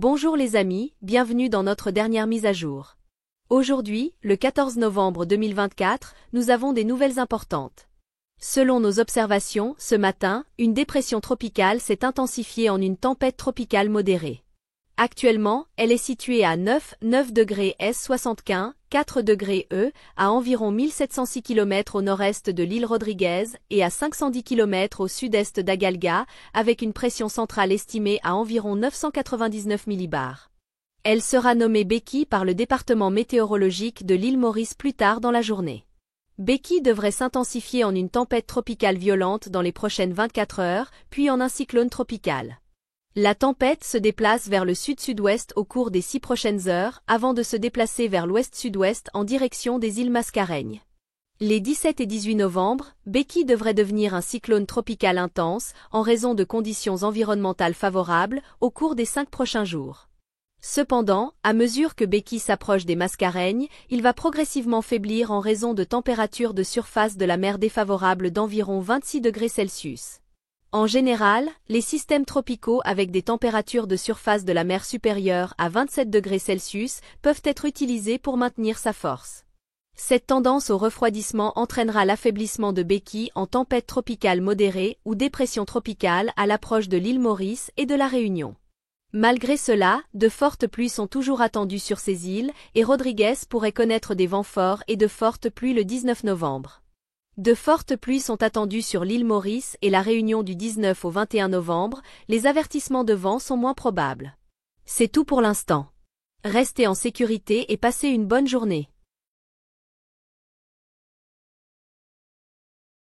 Bonjour les amis, bienvenue dans notre dernière mise à jour. Aujourd'hui, le 14 novembre 2024, nous avons des nouvelles importantes. Selon nos observations, ce matin, une dépression tropicale s'est intensifiée en une tempête tropicale modérée. Actuellement, elle est située à 9 degrés S 75, 4 degrés E, à environ 1706 km au nord-est de l'île Rodriguez et à 510 km au sud-est d'Agalga, avec une pression centrale estimée à environ 999 millibars. Elle sera nommée Becky par le département météorologique de l'île Maurice plus tard dans la journée. Becky devrait s'intensifier en une tempête tropicale violente dans les prochaines 24 heures, puis en un cyclone tropical. La tempête se déplace vers le sud-sud-ouest au cours des 6 prochaines heures, avant de se déplacer vers l'ouest-sud-ouest en direction des îles Mascareignes. Les 17 et 18 novembre, Becky devrait devenir un cyclone tropical intense, en raison de conditions environnementales favorables, au cours des 5 prochains jours. Cependant, à mesure que Becky s'approche des Mascareignes, il va progressivement faiblir en raison de températures de surface de la mer défavorables d'environ 26 degrés Celsius. En général, les systèmes tropicaux avec des températures de surface de la mer supérieures à 27 degrés Celsius peuvent être utilisés pour maintenir sa force. Cette tendance au refroidissement entraînera l'affaiblissement de Becky en tempête tropicale modérée ou dépression tropicale à l'approche de l'île Maurice et de la Réunion. Malgré cela, de fortes pluies sont toujours attendues sur ces îles et Rodriguez pourrait connaître des vents forts et de fortes pluies le 19 novembre. De fortes pluies sont attendues sur l'île Maurice et la Réunion du 19 au 21 novembre, les avertissements de vent sont moins probables. C'est tout pour l'instant. Restez en sécurité et passez une bonne journée.